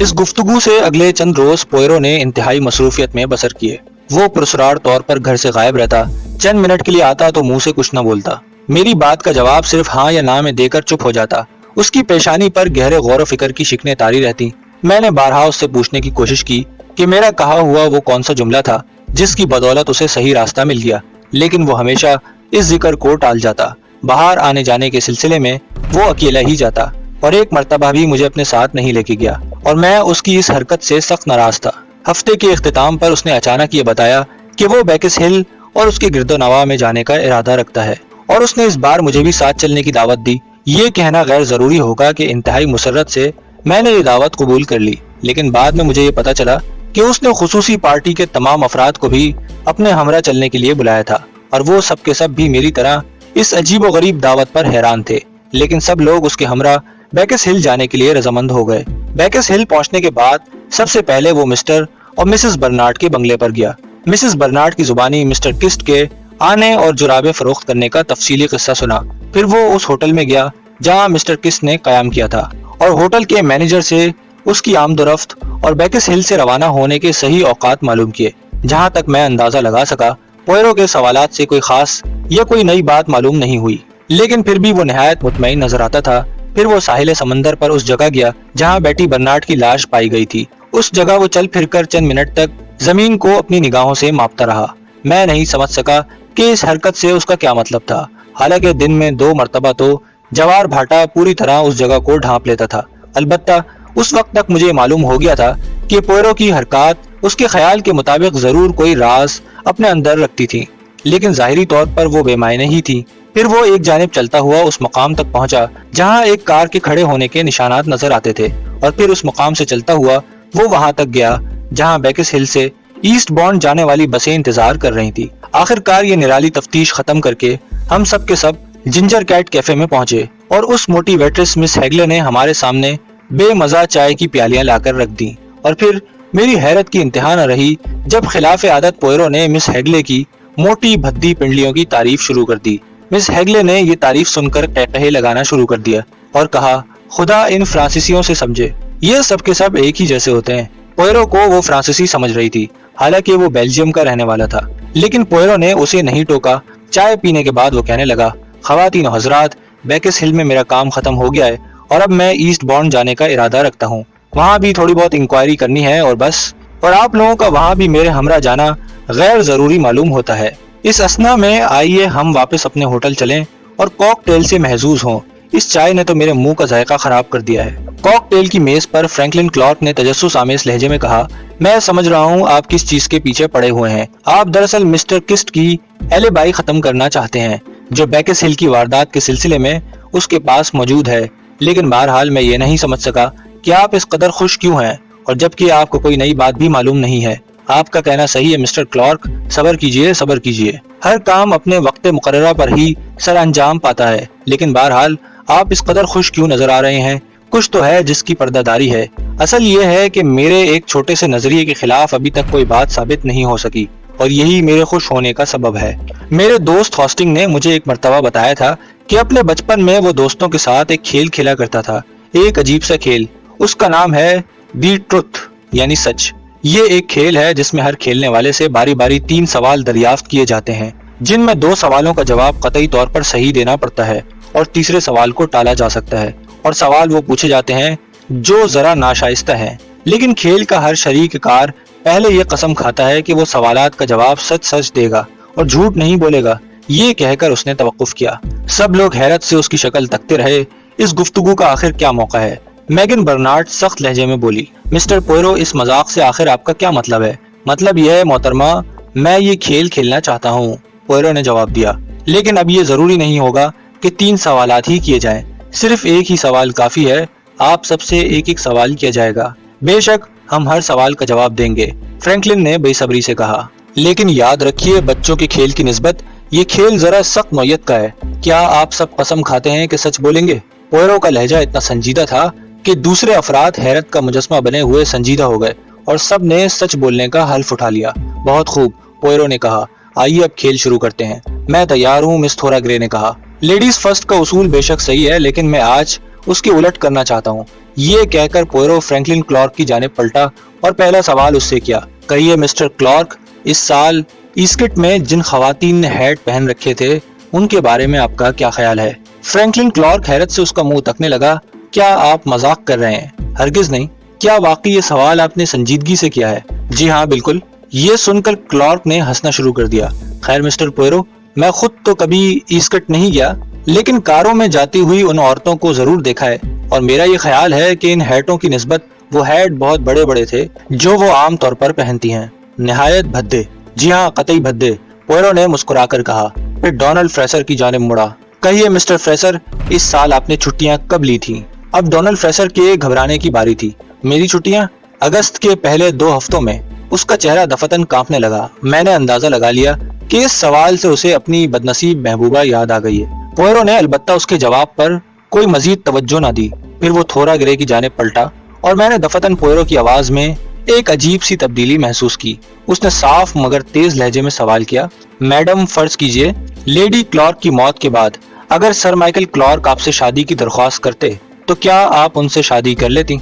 اس گفتگو سے اگلے چند روز پوئرو نے انتہائی مصروفیت میں بسر کیے۔ وہ پرسرار طور پر گھر سے غائب رہتا، چند منٹ کے لیے آتا تو منہ سے کچھ نہ بولتا، میری بات کا جواب صرف ہاں یا نہ میں دے کر چپ ہو جاتا۔ اس کی پیشانی پر گہرے غور و فکر کی شکنیں طاری رہتی۔ میں نے بارہا اس سے پوچھنے کی کوشش کی کہ میرا کہا ہوا وہ کون سا جملہ تھا جس کی بدولت اسے صحیح راستہ مل گیا، لیکن وہ ہمیشہ اس ذکر کو ٹال جاتا۔ باہر آنے جانے کے سلسلے میں وہ اکیلا ہی جاتا اور ایک مرتبہ بھی مجھے اپنے ساتھ نہیں لے کے گیا، اور میں اس کی اس حرکت سے سخت ناراض تھا۔ ہفتے کے اختتام پر اس نے اچانک یہ بتایا کہ وہ بیکس ہل اور اس کے گرد و نواح میں جانے کا ارادہ رکھتا ہے، اور اس نے اس بار مجھے بھی ساتھ چلنے کی دعوت دی۔ یہ کہنا غیر ضروری ہوگا کہ انتہائی مسرت سے میں نے یہ دعوت قبول کر لی، لیکن بعد میں مجھے یہ پتا چلا کہ اس نے خصوصی پارٹی کے تمام افراد کو بھی اپنے ہمراہ چلنے کے لیے بلایا تھا، اور وہ سب کے سب بھی میری طرح اس عجیب و غریب دعوت پر حیران تھے، لیکن سب لوگ اس کے ہمراہ بیکس ہل جانے کے لیے رضامند ہو گئے۔ بیکس ہل پہنچنے کے بعد سب سے پہلے وہ مسٹر اور مسز برنارڈ کے بنگلے پر گیا۔ مسز برنارڈ کی زبانی مسٹر کسٹ کے آنے اور جرابیں فروخت کرنے کا تفصیلی قصہ سنا۔ پھر وہ اس ہوٹل میں گیا جہاں مسٹر کسٹ نے قیام کیا تھا، اور ہوٹل کے مینیجر سے اس کی آمد و رفت اور بیکس ہل سے روانہ ہونے کے صحیح اوقات معلوم کیے۔ جہاں تک میں اندازہ لگا سکا، پوئرو کے سوالات سے کوئی خاص یا کوئی نئی بات معلوم نہیں ہوئی، لیکن پھر بھی وہ نہایت مطمئن نظر آتا تھا۔ پھر وہ ساحل سمندر پر اس جگہ گیا جہاں بیٹی برنارڈ کی لاش پائی گئی تھی۔ اس جگہ وہ چل پھر کر چند منٹ تک زمین کو اپنی نگاہوں سے ماپتا رہا۔ میں نہیں سمجھ سکا کہ اس حرکت سے اس کا کیا مطلب تھا، حالانکہ دن میں 2 مرتبہ تو جوار بھاٹا پوری طرح اس جگہ کو ڈھانپ لیتا تھا۔ البتہ اس وقت تک مجھے معلوم ہو گیا تھا کہ پوئرو کی حرکات اس کے خیال کے مطابق ضرور کوئی راز اپنے اندر رکھتی تھی، لیکن ظاہری طور پر وہ بے معنی ہی تھی۔ پھر وہ ایک جانب چلتا ہوا اس مقام تک پہنچا جہاں ایک کار کے کھڑے ہونے کے نشانات نظر آتے تھے، اور پھر اس مقام سے چلتا ہوا وہ وہاں تک گیا جہاں بیکس ہل سے ایسٹ بونڈ جانے والی بسیں انتظار کر رہی تھی۔ آخر کار یہ نرالی تفتیش ختم کر کے ہم سب کے سب جنجر کیٹ کیفے میں پہنچے، اور اس موٹی ویٹریس مس ہیگلے نے ہمارے سامنے بے مزہ چائے کی پیالیاں لا کر رکھ دیں، اور پھر میری حیرت کی انتہا نہ رہی جب خلاف عادت پوئرو نے مس ہیگلے کی موٹی بھدی پنڈلیوں کی تعریف شروع کر دی۔ مس ہیگلے نے یہ تعریف سن کر قہقہے لگانا شروع کر دیا اور کہا، خدا ان فرانسیسیوں سے سمجھے، یہ سب کے سب ایک ہی جیسے ہوتے ہیں۔ پوئرو کو وہ فرانسیسی سمجھ رہی تھی، حالانکہ وہ بیلجیم کا رہنے والا تھا، لیکن پوئرو نے اسے نہیں ٹوکا۔ چائے پینے کے بعد وہ کہنے لگا، خواتین و حضرات، بیکس ہل میں میرا کام ختم ہو گیا ہے، اور اب میں ایسٹ بونڈ جانے کا ارادہ رکھتا ہوں۔ وہاں بھی تھوڑی بہت انکوائری کرنی ہے اور بس، اور آپ لوگوں کا وہاں بھی میرے ہمراہ جانا غیر ضروری معلوم ہوتا ہے۔ اس اثنا میں آئیے ہم واپس اپنے ہوٹل چلیں اور کوک ٹیل سے محظوظ ہوں۔ اس چائے نے تو میرے منہ کا ذائقہ خراب کر دیا ہے۔ کوک ٹیل کی میز پر فرینکلن کلارک نے تجسس آمیز لہجے میں کہا، میں سمجھ رہا ہوں آپ کس چیز کے پیچھے پڑے ہوئے ہیں۔ آپ دراصل مسٹر کسٹ کی ایلیبائی ختم کرنا چاہتے ہیں جو بیکس ہل کی واردات کے سلسلے میں اس کے پاس موجود ہے، لیکن بہرحال میں یہ نہیں سمجھ سکا کہ آپ اس قدر خوش کیوں ہیں، اور جبکہ آپ کو کوئی نئی بات بھی معلوم نہیں ہے۔ آپ کا کہنا صحیح ہے مسٹر کلارک، صبر کیجئے صبر کیجئے، ہر کام اپنے وقت مقررہ پر ہی سر انجام پاتا ہے، لیکن بہرحال آپ اس قدر خوش کیوں نظر آ رہے ہیں؟ کچھ تو ہے جس کی پردہ داری ہے۔ اصل یہ ہے کہ میرے ایک چھوٹے سے نظریے کے خلاف ابھی تک کوئی بات ثابت نہیں ہو سکی، اور یہی میرے خوش ہونے کا سبب ہے۔ میرے دوست ہاسٹنگ نے مجھے ایک مرتبہ بتایا تھا کہ اپنے بچپن میں وہ دوستوں کے ساتھ ایک کھیل کھیلا کرتا تھا، ایک عجیب سا کھیل، اس کا نام ہے دی ٹروتھ یعنی سچ۔ یہ ایک کھیل ہے جس میں ہر کھیلنے والے سے باری باری 3 سوال دریافت کیے جاتے ہیں، جن میں 2 سوالوں کا جواب قطعی طور پر صحیح دینا پڑتا ہے، اور تیسرے سوال کو ٹالا جا سکتا ہے، اور سوال وہ پوچھے جاتے ہیں جو ذرا ناشائستہ ہیں، لیکن کھیل کا ہر شریک کار پہلے یہ قسم کھاتا ہے کہ وہ سوالات کا جواب سچ سچ دے گا اور جھوٹ نہیں بولے گا۔ یہ کہہ کر اس نے توقف کیا۔ سب لوگ حیرت سے اس کی شکل تکتے رہے۔ اس گفتگو کا آخر کیا موقع ہے؟ میگن برنارڈ سخت لہجے میں بولی، مسٹر پوئرو، اس مذاق سے آخر آپ کا کیا مطلب ہے؟ مطلب یہ ہے محترمہ، میں یہ کھیل کھیلنا چاہتا ہوں، پوئرو نے جواب دیا، لیکن اب یہ ضروری نہیں ہوگا کہ 3 سوالات ہی کیے جائیں، صرف ایک ہی سوال کافی ہے، آپ سب سے ایک ایک سوال کیا جائے گا۔ بے شک ہم ہر سوال کا جواب دیں گے، فرینکلن نے بے صبری سے کہا، لیکن یاد رکھیے بچوں کے کھیل کی نسبت یہ کھیل ذرا سخت نوعیت کا ہے۔ کیا آپ سب قسم کھاتے ہیں کہ سچ بولیں گے؟ پوئرو کا لہجہ اتنا سنجیدہ تھا کہ دوسرے افراد حیرت کا مجسمہ بنے ہوئے سنجیدہ ہو گئے، اور سب نے سچ بولنے کا حلف اٹھا لیا۔ بہت خوب، پوئرو نے کہا، آئیے اب کھیل شروع کرتے ہیں۔ میں تیار ہوں، مس تھورا گرے نے کہا۔ لیڈیز فرسٹ کا اصول بے شک صحیح ہے، لیکن میں آج اس کی الٹ کرنا چاہتا ہوں۔ یہ کہہ کر پوئرو فرینکلن کلارک کی جانب پلٹا اور پہلا سوال اس سے کیا، کہیے مسٹر کلارک، اس سال ایسکٹ میں جن خواتین نے ہیٹ پہن رکھے تھے ان کے بارے میں آپ کا کیا خیال ہے؟ فرینکلن کلارک حیرت سے اس کا منہ تکنے لگا۔ کیا آپ مذاق کر رہے ہیں؟ ہرگز نہیں۔ کیا واقعی یہ سوال آپ نے سنجیدگی سے کیا ہے؟ جی ہاں بالکل۔ یہ سن کر کلارک نے ہنسنا شروع کر دیا۔ خیر مسٹر پوئرو، میں خود تو کبھی ایسکٹ نہیں گیا، لیکن کاروں میں جاتی ہوئی ان عورتوں کو ضرور دیکھا ہے، اور میرا یہ خیال ہے کہ ان ہیٹوں کی نسبت وہ ہیٹ بہت بڑے بڑے تھے جو وہ عام طور پر پہنتی ہیں، نہایت بھدے۔ جی ہاں قطعی بھدے، پوئرو نے مسکرا کر کہا، پھر ڈونلڈ فریسر کی جانب مڑا۔ کہیے مسٹر فریسر، اس سال آپ نے چھٹیاں کب لی تھیں؟ اب ڈونلڈ فریسر کے گھبرانے کی باری تھی۔ میری چھٹیاں؟ اگست کے پہلے 2 ہفتوں میں۔ اس کا چہرہ دفتن کانپنے لگا۔ میں نے اندازہ لگا لیا کہ اس سوال سے اسے اپنی بدنصیب محبوبہ یاد آ گئی ہے۔ پوئرو نے البتہ اس کے جواب پر کوئی مزید توجہ نہ دی۔ پھر وہ تھورا گرے کی جانب پلٹا اور میں نے دفتن پوئرو کی آواز میں ایک عجیب سی تبدیلی محسوس کی۔ اس نے صاف مگر تیز لہجے میں سوال کیا، میڈم فرض کیجئے لیڈی کلارک کی موت کے بعد اگر سر مائیکل کلارک آپ سے شادی کی درخواست کرتے تو کیا آپ ان سے شادی کر لیتی؟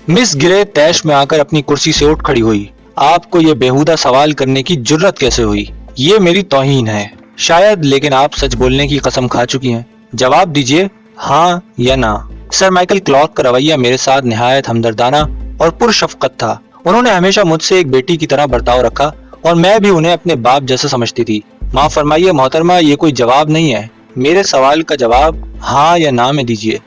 مس گرے تیش میں آ کر اپنی کرسی سے اٹھ کھڑی ہوئی۔ آپ کو یہ بیہودہ سوال کرنے کی جرت کیسے ہوئی؟ یہ میری توہین ہے۔ شاید، لیکن آپ سچ بولنے کی قسم کھا چکی ہیں۔ جواب دیجئے، ہاں یا نہ۔ سر مائیکل کلارک کا رویہ میرے ساتھ نہایت ہمدردانہ اور پرشفقت تھا۔ انہوں نے ہمیشہ مجھ سے ایک بیٹی کی طرح برتاؤ رکھا اور میں بھی انہیں اپنے باپ جیسا سمجھتی تھی۔ معاف فرمائیے محترمہ، یہ کوئی جواب نہیں ہے۔ میرے سوال کا جواب ہاں یا نہ میں دیجئے۔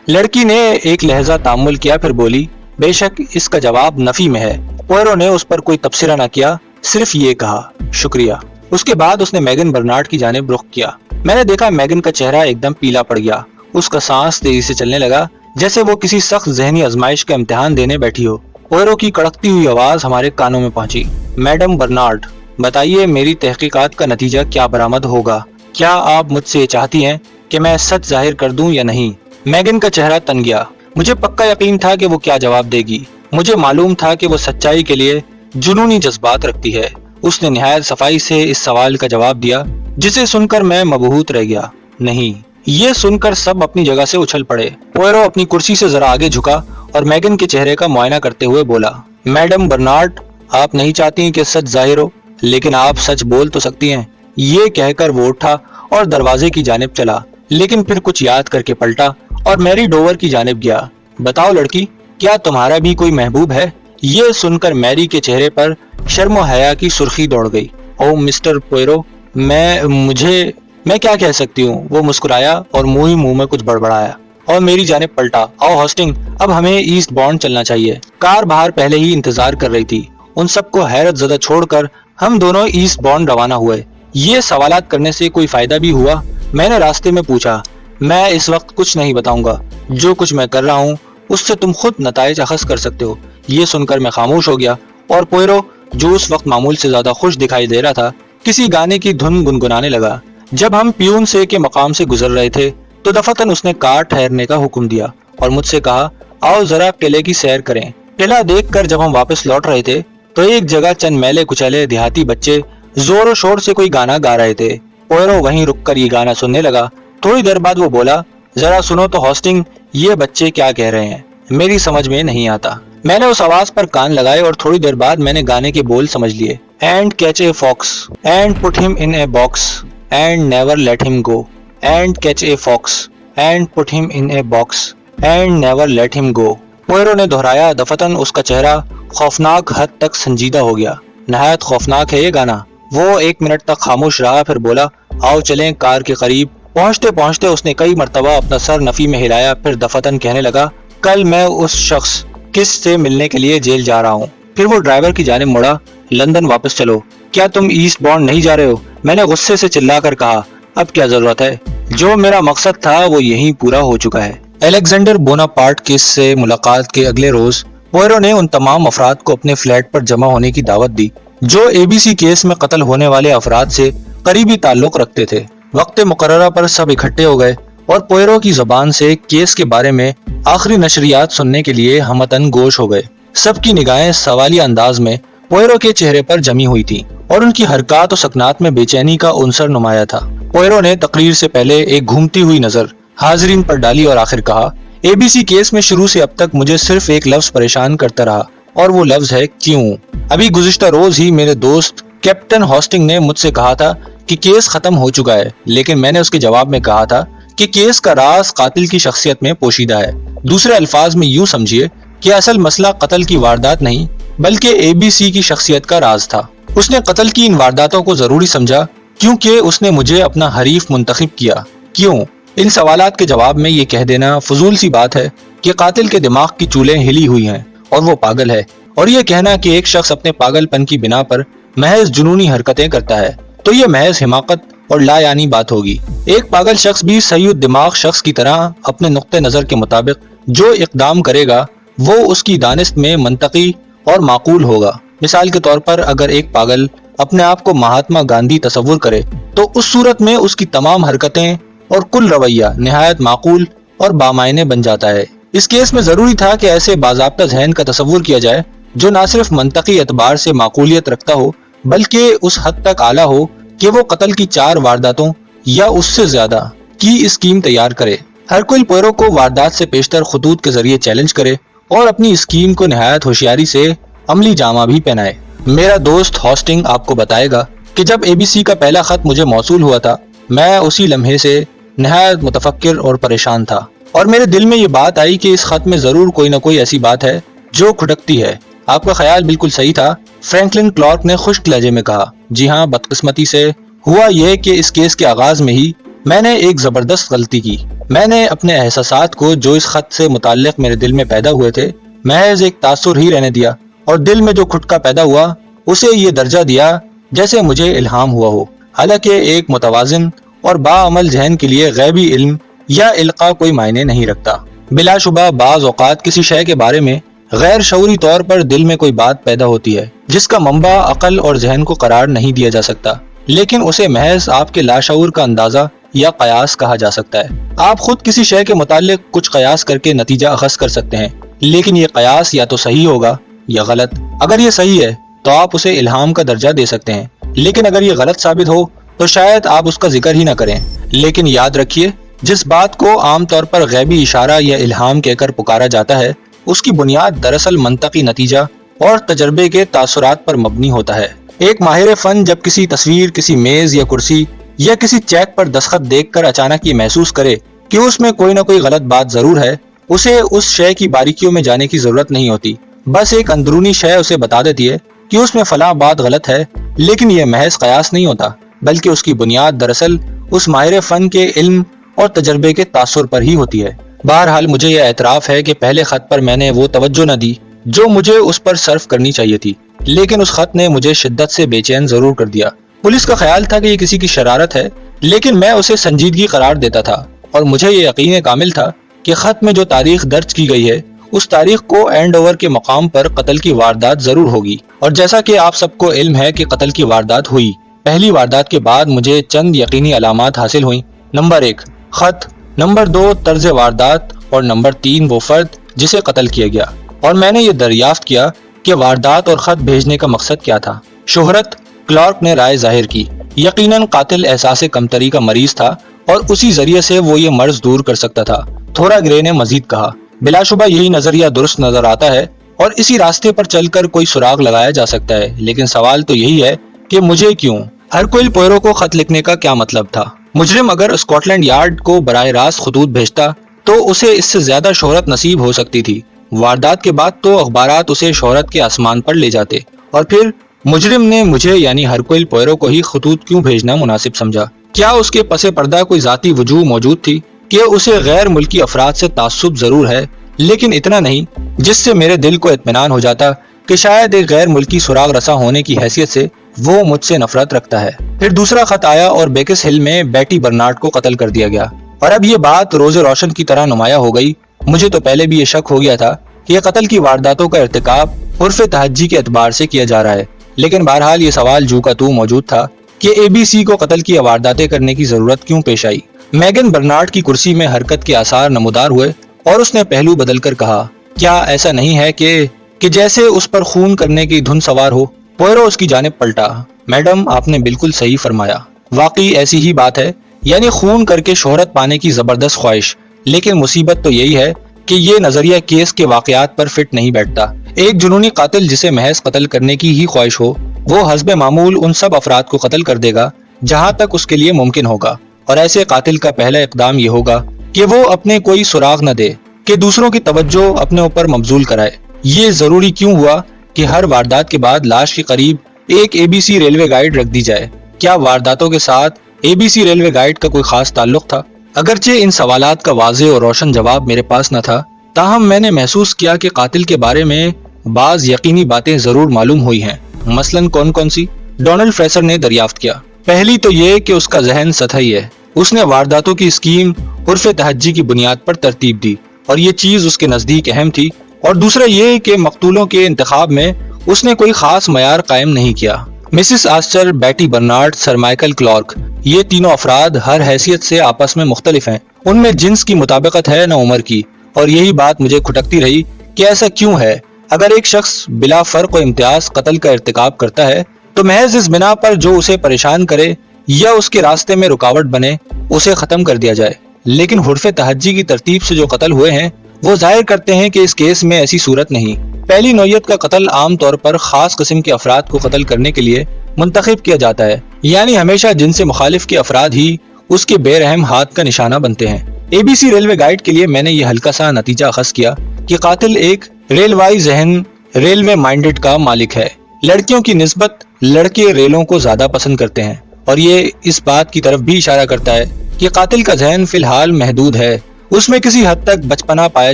لڑکی نے ایک لہجہ تامل کیا، پھر بولی، بے شک اس کا جواب نفی میں ہے۔ پوئرو نے اس پر کوئی تبصرہ نہ کیا، صرف یہ کہا، شکریہ۔ اس کے بعد اس نے میگن برنارڈ کی جانب رخ کیا۔ میں نے دیکھا میگن کا چہرہ ایک دم پیلا پڑ گیا۔ اس کا سانس تیزی سے چلنے لگا جیسے وہ کسی سخت ذہنی آزمائش کا امتحان دینے بیٹھی ہو۔ پوئرو کی کڑکتی ہوئی آواز ہمارے کانوں میں پہنچی، میڈم برنارڈ، بتائیے میری تحقیقات کا نتیجہ کیا برآمد ہوگا؟ کیا آپ مجھ سے یہ چاہتی ہیں کہ میں سچ ظاہر کر دوں یا نہیں؟ میگن کا چہرہ تن گیا۔ مجھے پکا یقین تھا کہ وہ کیا جواب دے گی۔ مجھے معلوم تھا کہ وہ سچائی کے لیے جنونی جذبات رکھتی ہے۔ اس نے نہایت صفائی سے اس سوال کا جواب دیا جسے سن کر میں مبہوت رہ گیا۔ نہیں۔ یہ سن کر سب اپنی جگہ سے اچھل پڑے۔ پوئرو اپنی کرسی سے ذرا آگے جھکا اور میگن کے چہرے کا معائنہ کرتے ہوئے بولا، میڈم برنارڈ، آپ نہیں چاہتی کہ سچ ظاہر ہو، لیکن آپ سچ بول تو سکتی ہیں۔ یہ کہہ کر وہ اٹھا اور دروازے کی جانب چلا، لیکن پھر کچھ یاد کر کے پلٹا اور میری ڈوور کی جانب گیا۔ بتاؤ لڑکی، کیا تمہارا بھی کوئی محبوب ہے؟ یہ سن کر میری کے چہرے پر شرم و حیا کی سرخی دوڑ گئی۔ او مسٹر پوئرو، میں کیا کہہ سکتی ہوں؟ وہ مسکرایا اور منہ میں کچھ بڑبڑایا اور میری جانب پلٹا۔ آؤ ہاسٹنگ، اب ہمیں ایسٹ بانڈ چلنا چاہیے۔ کار باہر پہلے ہی انتظار کر رہی تھی۔ ان سب کو حیرت زدہ چھوڑ کر ہم دونوں ایسٹ بانڈ روانہ ہوئے۔ یہ سوالات کرنے سے کوئی فائدہ بھی ہوا؟ میں نے راستے میں پوچھا۔ میں اس وقت کچھ نہیں بتاؤں گا۔ جو کچھ میں کر رہا ہوں اس سے تم خود نتائج اخذ کر سکتے ہو۔ یہ سن کر میں خاموش ہو گیا اور پوئرو، جو اس وقت معمول سے زیادہ خوش دکھائی دے رہا تھا، کسی گانے کی دھن گنگنانے لگا۔ جب ہم پیون سے کے مقام سے گزر رہے تھے تو دفتن اس نے کار ٹھہرنے کا حکم دیا اور مجھ سے کہا، آؤ ذرا قلعے کی سیر کریں۔ قلعہ دیکھ کر جب ہم واپس لوٹ رہے تھے تو ایک جگہ چند میلے کچیلے دیہاتی بچے زور و شور سے کوئی گانا گا رہے تھے۔ پوئرو وہیں رک کر یہ گانا سننے لگا۔ تھوڑی دیر بعد وہ بولا، ذرا سنو تو ہاسٹنگ، یہ بچے کیا کہہ رہے ہیں؟ میری سمجھ میں نہیں آتا۔ میں نے اس آواز پر کان لگائے اور تھوڑی دیر بعد میں نے گانے کے بول سمجھ لیے۔ And catch a fox and put him in a box and never let him go, and catch a fox and put him in a box and never let him go. پوئرو نے دہرایا۔ دفتن اس کا چہرہ خوفناک حد تک سنجیدہ ہو گیا۔ نہایت خوفناک ہے یہ گانا۔ وہ 1 منٹ تک خاموش رہا، پھر بولا، آؤ چلیں کار کے قریب۔ پہنچتے پہنچتے اس نے کئی مرتبہ اپنا سر نفی میں ہلایا، پھر دفتن کہنے لگا، کل میں اس شخص کس سے ملنے کے لیے جیل جا رہا ہوں۔ پھر وہ ڈرائیور کی جانب مڑا، لندن واپس چلو۔ کیا تم ایسٹ بانڈ نہیں جا رہے ہو؟ میں نے غصے سے چلا کر کہا، اب کیا ضرورت ہے؟ جو میرا مقصد تھا وہ یہیں پورا ہو چکا ہے۔ الیگزینڈر بوناپارٹ کیس سے ملاقات کے اگلے روز پوئرو نے ان تمام افراد کو اپنے فلیٹ پر جمع ہونے کی دعوت دی جو اے بی سی کیس میں قتل ہونے والے افراد سے قریبی تعلق رکھتے تھے۔ وقت مقررہ پر سب اکٹھے ہو گئے اور پوئرو کی زبان سے کیس کے بارے میں آخری نشریات سننے کے لیے ہمتن گوش ہو گئے۔ سب کی نگاہیں سوالیہ انداز میں پوئرو کے چہرے پر جمی ہوئی تھی اور ان کی حرکات و سکنات میں بے چینی کا عنصر نمایاں تھا۔ پوئرو نے تقریر سے پہلے ایک گھومتی ہوئی نظر حاضرین پر ڈالی اور آخر کہا، ABC کیس میں شروع سے اب تک مجھے صرف ایک لفظ پریشان کرتا رہا اور وہ لفظ ہے کیوں۔ ابھی گزشتہ روز ہی میرے دوست کیپٹن ہاسٹنگ نے مجھ سے کہا تھا کہ کیس ختم ہو چکا ہے، لیکن میں نے اس کے جواب میں کہا تھا کہ کیس کا راز قاتل کی شخصیت میں پوشیدہ ہے۔ دوسرے الفاظ میں یوں سمجھیے کہ اصل مسئلہ قتل کی واردات نہیں بلکہ ABC کی شخصیت کا راز تھا۔ اس نے قتل کی ان وارداتوں کو ضروری سمجھا کیونکہ اس نے مجھے اپنا حریف منتخب کیا۔ کیوں؟ ان سوالات کے جواب میں یہ کہہ دینا فضول سی بات ہے کہ قاتل کے دماغ کی چولیں ہلی ہوئی ہیں اور وہ پاگل ہے، اور یہ کہنا کہ ایک شخص اپنے پاگل پن کی بنا پر محض جنونی حرکتیں کرتا ہے تو یہ محض حماقت اور لا یعنی بات ہوگی۔ ایک پاگل شخص بھی صحیح دماغ شخص کی طرح اپنے نقطہ نظر کے مطابق جو اقدام کرے گا وہ اس کی دانست میں منطقی اور معقول ہوگا۔ مثال کے طور پر اگر ایک پاگل اپنے آپ کو مہاتما گاندھی تصور کرے تو اس صورت میں اس کی تمام حرکتیں اور کل رویہ نہایت معقول اور بامعنی بن جاتا ہے۔ اس کیس میں ضروری تھا کہ ایسے باضابطہ ذہن کا تصور کیا جائے جو نہ صرف منطقی اعتبار سے معقولیت رکھتا ہو بلکہ اس حد تک اعلیٰ ہو کہ وہ قتل کی 4 وارداتوں یا اس سے زیادہ کی اسکیم تیار کرے۔ ہرکول پوئرو کو واردات سے پیشتر خطوط کے ذریعے چیلنج کرے اور اپنی اسکیم کو نہایت ہوشیاری سے عملی جامہ بھی پہنائے۔ میرا دوست ہاسٹنگ آپ کو بتائے گا کہ جب ABC کا پہلا خط مجھے موصول ہوا تھا میں اسی لمحے سے نہایت متفکر اور پریشان تھا، اور میرے دل میں یہ بات آئی کہ اس خط میں ضرور کوئی نہ کوئی ایسی بات ہے جو کھٹکتی ہے۔ آپ کا خیال بالکل صحیح تھا، فرینکلن کلارک نے خشک لہجے میں کہا۔ جی ہاں، بدقسمتی سے ہوا یہ کہ اس کیس کے آغاز میں ہی میں نے ایک زبردست غلطی کی۔ میں نے اپنے احساسات کو جو اس خط سے متعلق میرے دل میں پیدا ہوئے تھے محض ایک تاثر ہی رہنے دیا، اور دل میں جو کھٹکا پیدا ہوا اسے یہ درجہ دیا جیسے مجھے الہام ہوا ہو۔ حالانکہ ایک متوازن اور باعمل ذہن کے لیے غیبی علم یا القاء کوئی معنی نہیں رکھتا۔ بلا شبہ بعض اوقات کسی شے کے بارے میں غیر شعوری طور پر دل میں کوئی بات پیدا ہوتی ہے جس کا منبع عقل اور ذہن کو قرار نہیں دیا جا سکتا، لیکن اسے محض آپ کے لاشعور کا اندازہ یا قیاس کہا جا سکتا ہے۔ آپ خود کسی شے کے متعلق کچھ قیاس کر کے نتیجہ اخذ کر سکتے ہیں، لیکن یہ قیاس یا تو صحیح ہوگا یا غلط۔ اگر یہ صحیح ہے تو آپ اسے الہام کا درجہ دے سکتے ہیں، لیکن اگر یہ غلط ثابت ہو تو شاید آپ اس کا ذکر ہی نہ کریں۔ لیکن یاد رکھیے، جس بات کو عام طور پر غیبی اشارہ یا الہام کہہ کر پکارا جاتا ہے اس کی بنیاد دراصل منطقی نتیجہ اور تجربے کے تاثرات پر مبنی ہوتا ہے۔ ایک ماہر فن جب کسی تصویر، کسی میز یا کرسی یا کسی چیک پر دستخط دیکھ کر اچانک یہ محسوس کرے کہ اس میں کوئی نہ کوئی غلط بات ضرور ہے، اسے اس شے کی باریکیوں میں جانے کی ضرورت نہیں ہوتی، بس ایک اندرونی شے اسے بتا دیتی ہے کہ اس میں فلاں بات غلط ہے۔ لیکن یہ محض قیاس نہیں ہوتا بلکہ اس کی بنیاد دراصل اس ماہر فن کے علم اور تجربے کے تاثر پر ہی ہوتی ہے۔ بہرحال مجھے یہ اعتراف ہے کہ پہلے خط پر میں نے وہ توجہ نہ دی جو مجھے اس پر صرف کرنی چاہیے تھی، لیکن اس خط نے مجھے شدت سے بے چین ضرور کر دیا۔ پولیس کا خیال تھا کہ یہ کسی کی شرارت ہے، لیکن میں اسے سنجیدگی قرار دیتا تھا، اور مجھے یہ یقین کامل تھا کہ خط میں جو تاریخ درج کی گئی ہے اس تاریخ کو اینڈ اوور کے مقام پر قتل کی واردات ضرور ہوگی۔ اور جیسا کہ آپ سب کو علم ہے کہ قتل کی واردات ہوئی، پہلی واردات کے بعد مجھے چند یقینی علامات حاصل ہوئیں۔ نمبر 1 خط، نمبر 2 طرز واردات، اور نمبر 3 وہ فرد جسے قتل کیا گیا۔ اور میں نے یہ دریافت کیا کہ واردات اور خط بھیجنے کا مقصد کیا تھا۔ شہرت، کلارک نے رائے ظاہر کی۔ یقیناً قاتل احساس کمتری کا مریض تھا اور اسی ذریعے سے وہ یہ مرض دور کر سکتا تھا۔ تھورا گرے نے مزید کہا، بلا شبہ یہی نظریہ درست نظر آتا ہے اور اسی راستے پر چل کر کوئی سراغ لگایا جا سکتا ہے، لیکن سوال تو یہی ہے کہ مجھے کیوں؟ ہرکول پوئرو کو خط لکھنے کا کیا مطلب تھا؟ مجرم اگر اسکاٹ لینڈ یارڈ کو براہ راست خطوط بھیجتا تو اسے اس سے زیادہ شہرت نصیب ہو سکتی تھی۔ واردات کے بعد تو اخبارات اسے شہرت کے آسمان پر لے جاتے، اور پھر مجرم نے مجھے یعنی ہرکول پوئرو کو ہی خطوط کیوں بھیجنا مناسب سمجھا؟ کیا اس کے پس پردہ کوئی ذاتی وجوہ موجود تھی کہ اسے غیر ملکی افراد سے تعصب ضرور ہے، لیکن اتنا نہیں جس سے میرے دل کو اطمینان ہو جاتا کہ شاید ایک غیر ملکی سراغ رساں ہونے کی حیثیت سے وہ مجھ سے نفرت رکھتا ہے۔ پھر دوسرا خط آیا اور بیکس ہل میں بیٹی برنارڈ کو قتل کر دیا گیا، اور اب یہ بات روز روشن کی طرح نمایاں ہو گئی۔ مجھے تو پہلے بھی یہ شک ہو گیا تھا کہ یہ قتل کی وارداتوں کا ارتکاب عرف تہجی کے اعتبار سے کیا جا رہا ہے، لیکن بہرحال یہ سوال جو کا تو موجود تھا کہ ABC کو قتل کی وارداتیں کرنے کی ضرورت کیوں پیش آئی۔ میگن برنارڈ کی کرسی میں حرکت کے آثار نمودار ہوئے اور اس نے پہلو بدل کر کہا، کیا ایسا نہیں ہے کہ جیسے اس پر خون کرنے کی دھن سوار ہو؟ پوئرو اس کی جانب پلٹا، میڈم آپ نے بالکل صحیح فرمایا، واقعی ایسی ہی بات ہے، یعنی خون کر کے شہرت پانے کی زبردست خواہش، لیکن مصیبت تو یہی ہے کہ یہ نظریہ کیس کے واقعات پر فٹ نہیں بیٹھتا۔ ایک جنونی قاتل جسے محض قتل کرنے کی ہی خواہش ہو، وہ حسب معمول ان سب افراد کو قتل کر دے گا جہاں تک اس کے لیے ممکن ہوگا، اور ایسے قاتل کا پہلا اقدام یہ ہوگا کہ وہ اپنے کوئی سراغ نہ دے، کہ دوسروں کی توجہ اپنے اوپر مبذول کرائے۔ یہ ضروری کیوں ہوا کہ ہر واردات کے بعد لاش کے قریب ایک ABC ریلوے گائیڈ رکھ دی جائے؟ کیا وارداتوں کے ساتھ ABC ریلوے گائیڈ کا کوئی خاص تعلق تھا؟ اگرچہ ان سوالات کا واضح اور روشن جواب میرے پاس نہ تھا، تاہم میں نے محسوس کیا کہ قاتل کے بارے میں بعض یقینی باتیں ضرور معلوم ہوئی ہیں۔ مثلاً کون سی؟ ڈونلڈ فریسر نے دریافت کیا۔ پہلی تو یہ کہ اس کا ذہن سطحی ہے۔ اس نے وارداتوں کی اسکیم عرف تہجی کی بنیاد پر ترتیب دی، اور یہ چیز اس کے نزدیک اہم تھی۔ اور دوسرا یہ کہ مقتولوں کے انتخاب میں اس نے کوئی خاص معیار قائم نہیں کیا۔ مسز آسچر، بیٹی برنارڈ، سر مائیکل کلارک، یہ تینوں افراد ہر حیثیت سے آپس میں مختلف ہیں۔ ان میں جنس کی مطابقت ہے نہ عمر کی، اور یہی بات مجھے کھٹکتی رہی کہ ایسا کیوں ہے؟ اگر ایک شخص بلا فرق و امتیاز قتل کا ارتکاب کرتا ہے تو محض اس بنا پر جو اسے پریشان کرے یا اس کے راستے میں رکاوٹ بنے اسے ختم کر دیا جائے۔ لیکن حرف تہجی کی ترتیب سے جو قتل ہوئے ہیں وہ ظاہر کرتے ہیں کہ اس کیس میں ایسی صورت نہیں۔ پہلی نوعیت کا قتل عام طور پر خاص قسم کے افراد کو قتل کرنے کے لیے منتخب کیا جاتا ہے، یعنی ہمیشہ جن سے مخالف کے افراد ہی اس کے بے رحم ہاتھ کا نشانہ بنتے ہیں۔ ABC ریلوے گائیڈ کے لیے میں نے یہ ہلکا سا نتیجہ اخذ کیا کہ قاتل ایک ریلوائی ذہن، ریلوے مائنڈڈ کا مالک ہے۔ لڑکیوں کی نسبت لڑکے ریلوں کو زیادہ پسند کرتے ہیں، اور یہ اس بات کی طرف بھی اشارہ کرتا ہے کہ قاتل کا ذہن فی الحال محدود ہے، اس میں کسی حد تک بچپنا پایا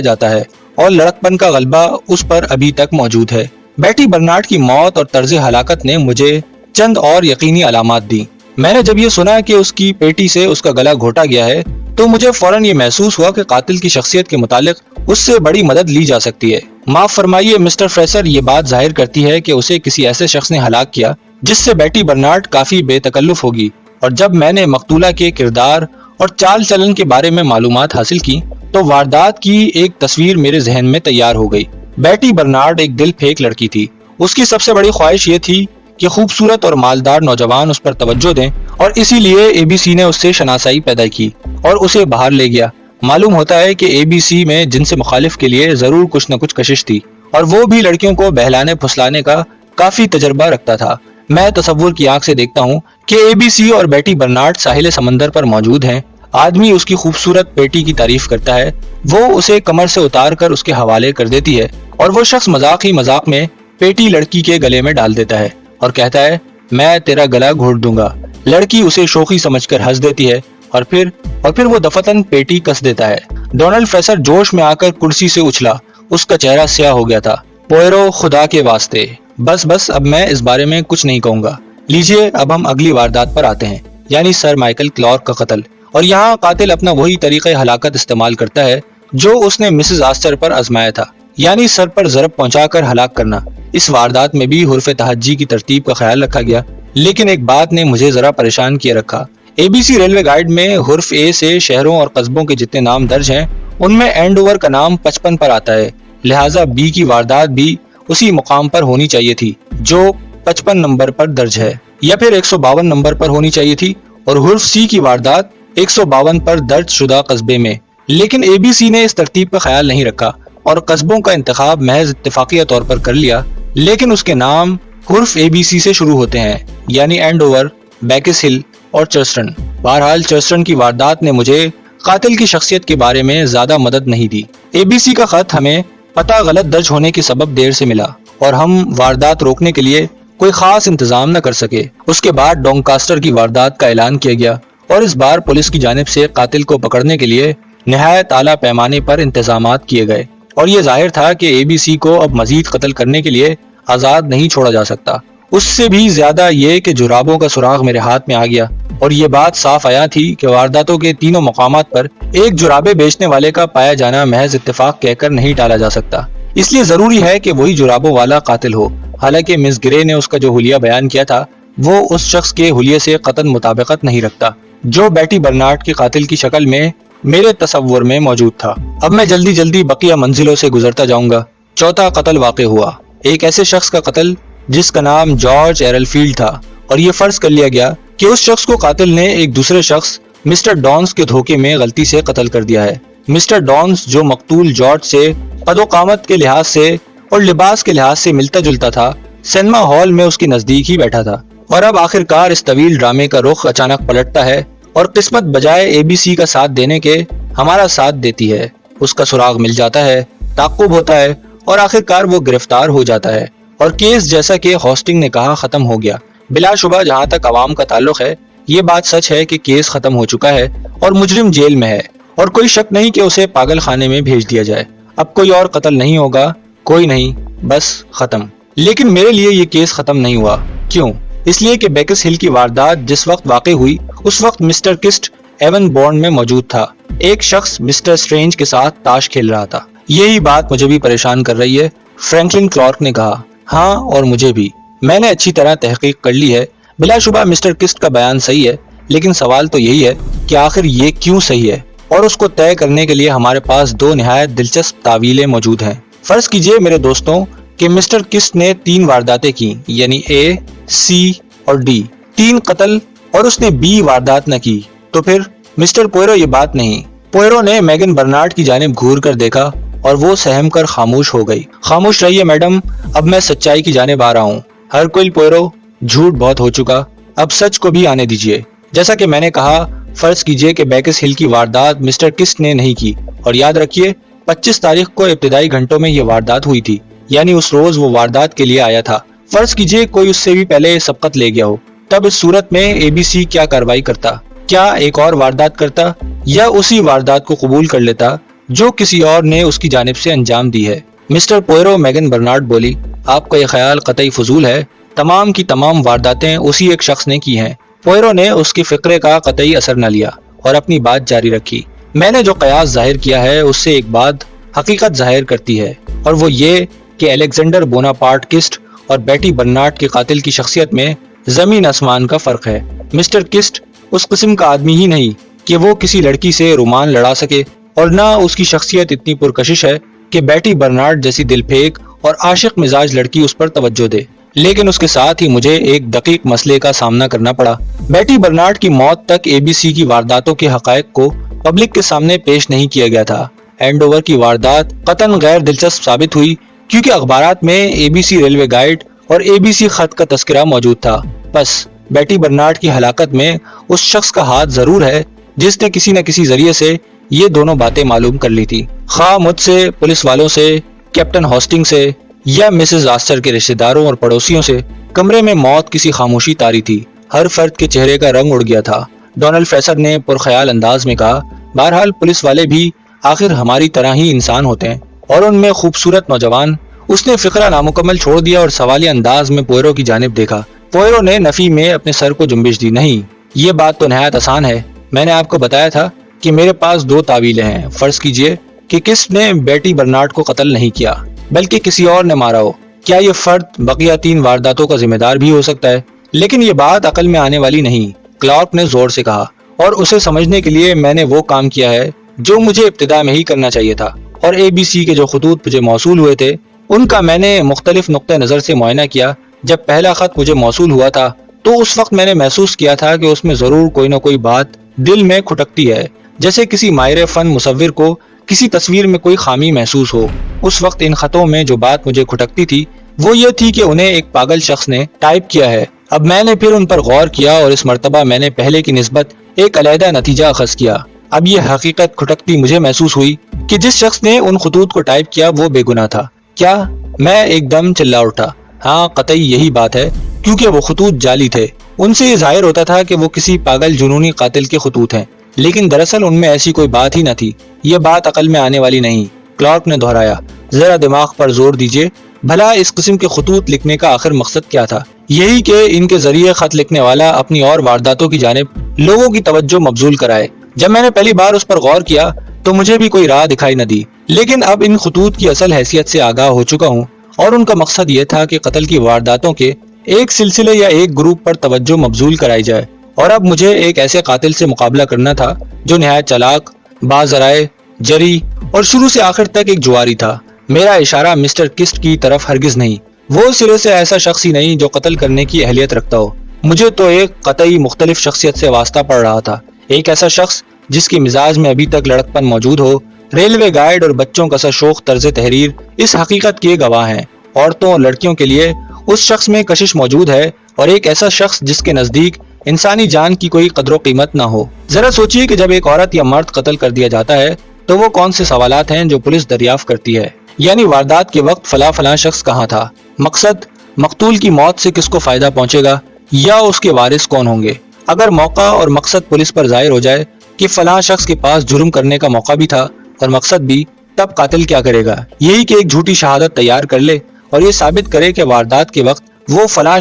جاتا ہے، اور لڑکپن کا غلبہ اس پر ابھی تک موجود ہے۔ بیٹی برنارڈ کی موت اور طرز ہلاکت نے مجھے چند اور یقینی علامات دی۔ میں نے جب یہ سنا کہ اس کی پیٹی سے اس کا گلا گھوٹا گیا ہے تو مجھے فوراً یہ محسوس ہوا کہ قاتل کی شخصیت کے متعلق اس سے بڑی مدد لی جا سکتی ہے۔ معاف فرمائیے مسٹر فریسر، یہ بات ظاہر کرتی ہے کہ اسے کسی ایسے شخص نے ہلاک کیا جس سے بیٹی برنارڈ کافی بے تکلف ہوگی، اور جب میں نے مقتولہ کے کردار اور چال چلن کے بارے میں معلومات حاصل کی تو واردات کی ایک تصویر میرے ذہن میں تیار ہو گئی۔ بیٹی برنارڈ ایک دل پھینک لڑکی تھی۔ اس کی سب سے بڑی خواہش یہ تھی کہ خوبصورت اور مالدار نوجوان اس پر توجہ دیں، اور اسی لیے ABC نے اس سے شناسائی پیدا کی اور اسے باہر لے گیا۔ معلوم ہوتا ہے کہ ABC میں جن سے مخالف کے لیے ضرور کچھ نہ کچھ کشش تھی، اور وہ بھی لڑکیوں کو بہلانے پھسلانے کا کافی تجربہ رکھتا تھا۔ میں تصور کی آنکھ سے دیکھتا ہوں کہ ABC اور بیٹی برنارڈ ساحل سمندر پر موجود ہیں۔ آدمی اس کی خوبصورت پیٹی کی تعریف کرتا ہے، وہ اسے کمر سے اتار کر اس کے حوالے کر دیتی ہے، اور وہ شخص مذاق ہی مذاق میں پیٹی لڑکی کے گلے میں ڈال دیتا ہے اور کہتا ہے میں تیرا گلا گھونٹ دوں گا۔ لڑکی اسے شوخی سمجھ کر ہنس دیتی ہے، اور پھر وہ دفتن پیٹی کس دیتا ہے۔ ڈونلڈ فریسر جوش میں آ کر کرسی سے اچھلا، اس کا چہرہ سیاہ ہو گیا تھا۔ پوئرو، خدا کے واسطے بس اب میں اس بارے میں کچھ نہیں کہوں گا۔ لیجئے اب ہم اگلی واردات پر آتے ہیں، یعنی سر مائیکل کلارک کا قتل۔ اور یہاں قاتل اپنا وہی طریقہ ہلاکت استعمال کرتا ہے جو اس نے مسز آسچر پر آزمایا تھا، یعنی سر پر ضرب پہنچا کر ہلاک کرنا۔ اس واردات میں بھی حرف تہجی کی ترتیب کا خیال رکھا گیا، لیکن ایک بات نے مجھے ذرا پریشان کیے رکھا۔ ABC ریلوے گائیڈ میں حرف A سے شہروں اور قصبوں کے جتنے نام درج ہیں ان میں اینڈوور کا نام 55 پر آتا ہے، لہٰذا B کی واردات بھی اسی مقام پر ہونی چاہیے تھی جو 55 نمبر پر درج ہے، یا پھر 152 نمبر پر ہونی چاہیے تھی، اور حرف C کی واردات 152 پر درج شدہ قصبے میں۔ لیکن ABC نے اس ترتیب کا خیال نہیں رکھا اور قصبوں کا انتخاب محض اتفاقیہ طور پر کر لیا، لیکن اس کے نام حرف ABC سے شروع ہوتے ہیں، یعنی اینڈوور، بیکس ہل اور چرسٹن۔ بہرحال چرسٹن کی واردات نے مجھے قاتل کی شخصیت کے بارے میں زیادہ مدد نہیں دی۔ ABC کا خط ہمیں پتہ غلط درج ہونے کے سبب دیر سے ملا، اور ہم واردات روکنے کے لیے کوئی خاص انتظام نہ کر سکے۔ اس کے بعد ڈونکاسٹر کی واردات کا اعلان کیا گیا، اور اس بار پولیس کی جانب سے قاتل کو پکڑنے کے لیے نہایت اعلیٰ پیمانے پر انتظامات کیے گئے، اور یہ ظاہر تھا کہ ABC کو اب مزید قتل کرنے کے لیے آزاد نہیں چھوڑا جا سکتا۔ اس سے بھی زیادہ یہ کہ جرابوں کا سراغ میرے ہاتھ میں آ گیا، اور یہ بات صاف آیا تھی کہ وارداتوں کے تینوں مقامات پر ایک جرابے بیچنے والے کا پایا جانا محض اتفاق کہہ کر نہیں ٹالا جا سکتا، اس لیے ضروری ہے کہ وہی جرابوں والا قاتل ہو۔ حالانکہ مس گرے نے اس کا جو حلیہ بیان کیا تھا وہ اس شخص کے حلیے سے قطعاً مطابقت نہیں رکھتا جو بیٹی برنارڈ کے قاتل کی شکل میں میرے تصور میں موجود تھا۔ اب میں جلدی بقیہ منزلوں سے گزرتا جاؤں گا۔ چوتھا قتل واقع ہوا، ایک ایسے شخص کا قتل جس کا نام جارج ایرل فیلڈ تھا، اور یہ فرض کر لیا گیا کہ اس شخص کو قاتل نے ایک دوسرے شخص مسٹر ڈانس کے دھوکے میں غلطی سے قتل کر دیا ہے۔ مسٹر ڈونز جو مقتول جارج سے قد و قامت کے لحاظ سے اور لباس کے لحاظ سے ملتا جلتا تھا، سینما ہال میں اس کے نزدیک ہی بیٹھا تھا۔ اور اب آخر کار اس طویل ڈرامے کا رخ اچانک پلٹتا ہے اور قسمت بجائے اے بی سی کا ساتھ دینے کے ہمارا ساتھ دیتی ہے۔ اس کا سراغ مل جاتا ہے، تعاقب ہوتا ہے اور آخر کار وہ گرفتار ہو جاتا ہے اور کیس جیسا کہ ہوسٹنگ نے کہا ختم ہو گیا۔ بلا شبہ جہاں تک عوام کا تعلق ہے یہ بات سچ ہے کہ کیس ختم ہو چکا ہے اور مجرم جیل میں ہے اور کوئی شک نہیں کہ اسے پاگل خانے میں بھیج دیا جائے۔ اب کوئی اور قتل نہیں ہوگا، کوئی نہیں، بس ختم۔ لیکن میرے لیے یہ کیس ختم نہیں ہوا۔ کیوں؟ اس لیے کہ بیکس ہل کی واردات جس وقت واقع ہوئی اس وقت مسٹر کسٹ ایون بورن میں موجود تھا۔ ایک شخص مسٹر اسٹرینج کے ساتھ تاش کھیل رہا تھا۔ یہی بات مجھے بھی پریشان کر رہی ہے، فرینکلن کلارک نے کہا۔ ہاں، اور مجھے بھی۔ میں نے اچھی طرح تحقیق کر لی ہے۔ بلا شبہ مسٹر کسٹ کا بیان صحیح ہے، لیکن سوال تو یہی ہے کہ آخر یہ کیوں صحیح ہے، اور اس کو طے کرنے کے لیے ہمارے پاس دو نہایت دلچسپ تعویلیں موجود ہیں۔ فرض کیجئے میرے دوستوں کہ مسٹر کسٹ نے 3 وارداتیں کی، یعنی اے، سی اور ڈی، 3 قتل، اور اس نے بی واردات نہ کی، تو پھر مسٹر پوئرو یہ بات نہیں۔ پوئرو نے میگن برنارڈ کی جانب گھور کر دیکھا اور وہ سہم کر خاموش ہو گئی۔ خاموش رہیے میڈم، اب میں سچائی کی جانب آ رہا ہوں۔ ہرکول پوئرو، جھوٹ بہت ہو چکا، اب سچ کو بھی آنے دیجیے۔ جیسا کہ میں نے کہا، فرض کیجئے کہ بیکس ہل کی واردات مسٹر کسٹ نے نہیں کی، اور یاد رکھیے 25 تاریخ کو ابتدائی گھنٹوں میں یہ واردات ہوئی تھی، یعنی اس روز وہ واردات کے لیے آیا تھا۔ فرض کیجئے کوئی اس سے بھی پہلے سبقت لے گیا ہو، تب اس صورت میں اے بی سی کیا کارروائی کرتا؟ کیا ایک اور واردات کرتا یا اسی واردات کو قبول کر لیتا جو کسی اور نے اس کی جانب سے انجام دی ہے؟ مسٹر پوئرو، میگن برنارڈ بولی، آپ کا یہ خیال قطعی فضول ہے۔ تمام کی تمام وارداتیں اسی ایک شخص نے کی ہیں۔ پوئرو نے اس کی فقرے کا قطعی اثر نہ لیا اور اپنی بات جاری رکھی۔ میں نے جو قیاس ظاہر کیا ہے اس سے ایک بات حقیقت ظاہر کرتی ہے، اور وہ یہ کہ الیگزینڈر بوناپارٹ کسٹ اور بیٹی برنارڈ کے قاتل کی شخصیت میں زمین آسمان کا فرق ہے۔ مسٹر کسٹ اس قسم کا آدمی ہی نہیں کہ وہ کسی لڑکی سے رومان لڑا سکے، اور نہ اس کی شخصیت اتنی پرکشش ہے کہ بیٹی برنارڈ جیسی دل پھینک اور عاشق مزاج لڑکی اس پر توجہ دے۔ لیکن اس کے ساتھ ہی مجھے ایک دقیق مسئلے کا سامنا کرنا پڑا۔ بیٹی برنارڈ کی موت تک اے بی سی کی وارداتوں کے حقائق کو پبلک کے سامنے پیش نہیں کیا گیا تھا۔ اینڈوور کی واردات قطعاً غیر دلچسپ ثابت ہوئی کیونکہ اخبارات میں اے بی سی ریلوے گائیڈ اور اے بی سی خط کا تذکرہ موجود تھا۔ بس بیٹی برنارڈ کی ہلاکت میں اس شخص کا ہاتھ ضرور ہے جس نے کسی نہ کسی ذریعے سے یہ دونوں باتیں معلوم کر لی تھی، خواہ مجھ سے، پولیس والوں سے، کیپٹن ہوسٹنگ سے یا مسز آسٹر کے رشتہ داروں اور پڑوسیوں سے۔ کمرے میں موت کسی خاموشی طاری تھی، ہر فرد کے چہرے کا رنگ اڑ گیا تھا۔ ڈونلڈ فریسر نے پرخیال انداز میں کہا، بہرحال پولیس والے بھی آخر ہماری طرح ہی انسان ہوتے ہیں، اور ان میں خوبصورت نوجوان۔ اس نے فقرہ نامکمل چھوڑ دیا اور سوالیہ انداز میں پوئرو کی جانب دیکھا۔ پوئرو نے نفی میں اپنے سر کو جنبش دی، نہیں، یہ بات تو نہایت آسان ہے۔ میں نے آپ کو بتایا تھا کہ میرے پاس 2 تعویلیں ہیں۔ فرض کیجئے کہ کس نے بیٹی برنارڈ کو قتل نہیں کیا بلکہ کسی اور نے مارا ہو، کیا یہ فرد بقیہ 3 وارداتوں کا ذمہ دار بھی ہو سکتا ہے؟ لیکن یہ بات عقل میں آنے والی نہیں، کلارک نے زور سے کہا، اور اسے سمجھنے کے لیے میں نے وہ کام کیا ہے جو مجھے ابتدا میں ہی کرنا چاہیے تھا، اور اے بی سی کے جو خطوط مجھے موصول ہوئے تھے ان کا میں نے مختلف نقطہ نظر سے معائنہ کیا۔ جب پہلا خط مجھے موصول ہوا تھا تو اس وقت میں نے محسوس کیا تھا کہ اس میں ضرور کوئی نہ کوئی بات دل میں کھٹکتی ہے، جیسے کسی ماہر فن مصور کو کسی تصویر میں کوئی خامی محسوس ہو۔ اس وقت ان خطوں میں جو بات مجھے کھٹکتی تھی وہ یہ تھی کہ انہیں ایک پاگل شخص نے ٹائپ کیا ہے۔ اب میں نے پھر ان پر غور کیا اور اس مرتبہ میں نے پہلے کی نسبت ایک علیحدہ نتیجہ اخذ کیا۔ اب یہ حقیقت کھٹکتی مجھے محسوس ہوئی کہ جس شخص نے ان خطوط کو ٹائپ کیا وہ بے گناہ تھا۔ کیا؟ میں ایک دم چلا اٹھا۔ ہاں، قطعی یہی بات ہے، کیونکہ وہ خطوط جعلی تھے۔ ان سے یہ ظاہر ہوتا تھا کہ وہ کسی پاگل جنونی قاتل کے خطوط ہیں، لیکن دراصل ان میں ایسی کوئی بات ہی نہ تھی۔ یہ بات عقل میں آنے والی نہیں، کلارک نے دہرایا۔ ذرا دماغ پر زور دیجئے، بھلا اس قسم کے خطوط لکھنے کا آخر مقصد کیا تھا؟ یہی کہ ان کے ذریعے خط لکھنے والا اپنی اور وارداتوں کی جانب لوگوں کی توجہ مبذول کرائے۔ جب میں نے پہلی بار اس پر غور کیا تو مجھے بھی کوئی راہ دکھائی نہ دی، لیکن اب ان خطوط کی اصل حیثیت سے آگاہ ہو چکا ہوں، اور ان کا مقصد یہ تھا کہ قتل کی وارداتوں کے ایک سلسلے یا ایک گروپ پر توجہ مبذول کرائی جائے، اور اب مجھے ایک ایسے قاتل سے مقابلہ کرنا تھا جو نہایت چالاک، باذرائع، جری اور شروع سے آخر تک ایک جواری تھا۔ میرا اشارہ مسٹر کسٹ کی طرف ہرگز نہیں، وہ سرے سے ایسا شخص ہی نہیں جو قتل کرنے کی اہلیت رکھتا ہو۔ مجھے تو ایک قطعی مختلف شخصیت سے واسطہ پڑ رہا تھا، ایک ایسا شخص جس کے مزاج میں ابھی تک لڑکپن موجود ہو، ریلوے گائیڈ اور بچوں کا سا شوق طرز تحریر اس حقیقت کے گواہ ہیں۔ عورتوں اور لڑکیوں کے لیے اس شخص میں کشش موجود ہے، اور ایک ایسا شخص جس کے نزدیک انسانی جان کی کوئی قدر و قیمت نہ ہو۔ ذرا سوچئے کہ جب ایک عورت یا مرد قتل کر دیا جاتا ہے تو وہ کون سے سوالات ہیں جو پولیس دریافت کرتی ہے، یعنی واردات کے وقت فلاں شخص کہاں تھا، مقصد مقتول کی موت سے کس کو فائدہ پہنچے گا، یا اس کے وارث کون ہوں گے۔ اگر موقع اور مقصد پولیس پر ظاہر ہو جائے کہ فلاں شخص کے پاس جرم کرنے کا موقع بھی تھا اور مقصد بھی، تب قاتل کیا کرے گا؟ یہی کہ ایک جھوٹی شہادت تیار کر لے اور یہ ثابت کرے کہ واردات کے وقت وہ فلاں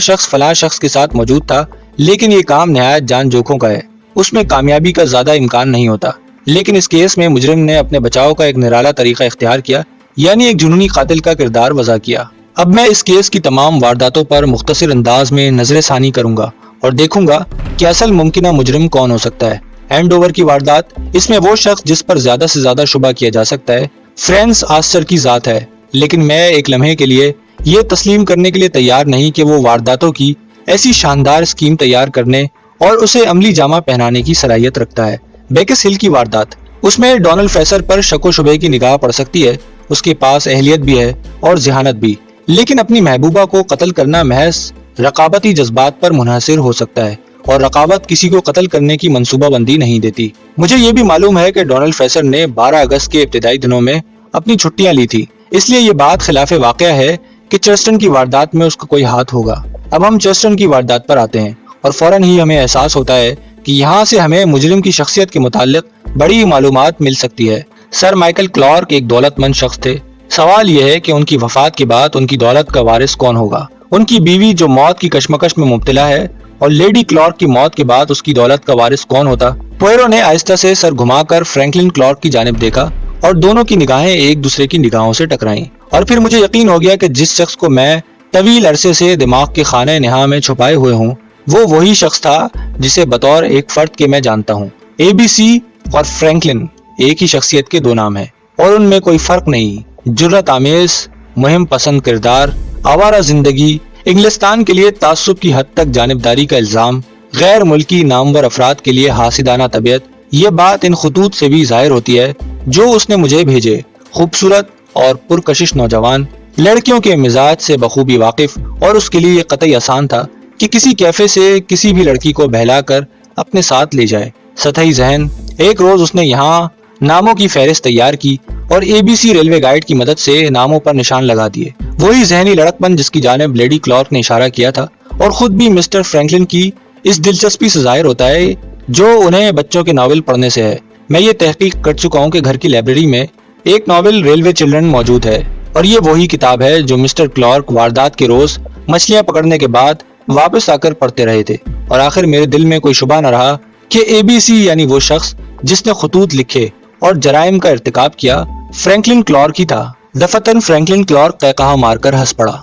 شخص کے ساتھ موجود تھا، لیکن یہ کام نہایت جان جوکھوں کا ہے، اس میں کامیابی کا زیادہ امکان نہیں ہوتا۔ لیکن اس کیس میں مجرم نے اپنے بچاؤ کا ایک نرالا طریقہ اختیار کیا، یعنی ایک جنونی قاتل کا کردار وضع کیا۔ اب میں اس کیس کی تمام وارداتوں پر مختصر انداز میں نظر ثانی کروں گا اور دیکھوں گا کہ اصل ممکنہ مجرم کون ہو سکتا ہے۔ ہینڈ اوور کی واردات، اس میں وہ شخص جس پر زیادہ سے زیادہ شبہ کیا جا سکتا ہے فرینس آسٹر کی ذات ہے، لیکن میں ایک لمحے کے لیے یہ تسلیم کرنے کے لیے تیار نہیں کہ وہ وارداتوں کی ایسی شاندار اسکیم تیار کرنے اور اسے عملی جامہ پہنانے کی صلاحیت رکھتا ہے۔ بیکس ہل کی واردات، اس میں ڈونلڈ فیسر پر شک و شبے کی نگاہ پڑ سکتی ہے، اس کے پاس اہلیت بھی ہے اور ذہانت بھی، لیکن اپنی محبوبہ کو قتل کرنا محض رقابتی جذبات پر منحصر ہو سکتا ہے، اور رقابت کسی کو قتل کرنے کی منصوبہ بندی نہیں دیتی۔ مجھے یہ بھی معلوم ہے کہ ڈونلڈ فیسر نے 12 اگست کے ابتدائی دنوں میں اپنی چھٹیاں لی تھی، اس لیے یہ بات خلاف واقعہ ہے کہ چرسٹن کی واردات میں اس کا کوئی ہاتھ ہوگا۔ اب ہم چرسٹن کی واردات پر آتے ہیں، اور فوراً ہی ہمیں احساس ہوتا ہے کہ یہاں سے ہمیں مجرم کی شخصیت کے متعلق بڑی معلومات مل سکتی ہے۔ سر مائیکل کلارک ایک دولت مند شخص تھے۔ سوال یہ ہے کہ ان کی وفات کے بعد ان کی دولت کا وارث کون ہوگا؟ ان کی بیوی جو موت کی کشمکش میں مبتلا ہے، اور لیڈی کلارک کی موت کے بعد اس کی دولت کا وارث کون ہوتا؟ پوئرو نے آہستہ سے سر گھما کر فرینکلن کلارک کی جانب دیکھا، اور دونوں کی نگاہیں ایک دوسرے کی نگاہوں سے ٹکرائیں، اور پھر مجھے یقین ہو گیا کہ جس شخص کو میں طویل عرصے سے دماغ کے خانہ نہا میں چھپائے ہوئے ہوں، وہ وہی شخص تھا جسے بطور ایک فرد کے میں جانتا ہوں۔ اے بی سی اور فرینکلن ایک ہی شخصیت کے دو نام ہیں، اور ان میں کوئی فرق نہیں۔ جرأت آمیز، مہم پسند کردار، آوارہ زندگی، انگلستان کے لیے تعصب کی حد تک جانبداری کا الزام، غیر ملکی نامور افراد کے لیے حاسدانہ طبیعت، یہ بات ان خطوط سے بھی ظاہر ہوتی ہے جو اس نے مجھے بھیجے۔ خوبصورت اور پرکشش نوجوان، لڑکیوں کے مزاج سے بخوبی واقف، اور اس کے لیے یہ قطعی آسان تھا کہ کسی کیفے سے کسی بھی لڑکی کو بہلا کر اپنے ساتھ لے جائے۔ سطحی ذہن، ایک روز اس نے یہاں ناموں کی فہرست تیار کی اور اے بی سی ریلوے گائیڈ کی مدد سے ناموں پر نشان لگا دیے۔ وہی ذہنی لڑکپن جس کی جانب لیڈی کلارک نے اشارہ کیا تھا، اور خود بھی مسٹر فرینکلن کی اس دلچسپی سے ظاہر ہوتا ہے جو انہیں بچوں کے ناول پڑھنے سے ہے۔ میں یہ تحقیق کر چکا ہوں کہ گھر کی لائبریری میں ایک ناول ریلوے چلڈرن موجود ہے، اور یہ وہی کتاب ہے جو مسٹر کلارک واردات کے روز مچھلیاں پکڑنے کے بعد واپس آ کر پڑھتے رہے تھے۔ اور آخر میرے دل میں کوئی شبہ نہ رہا کہ اے بی سی یعنی وہ شخص جس نے خطوط لکھے اور جرائم کا ارتکاب کیا، فرینکلن کلارک ہی تھا۔ دفتن فرینکلن کلارک قہقہہ مار کر ہنس پڑا۔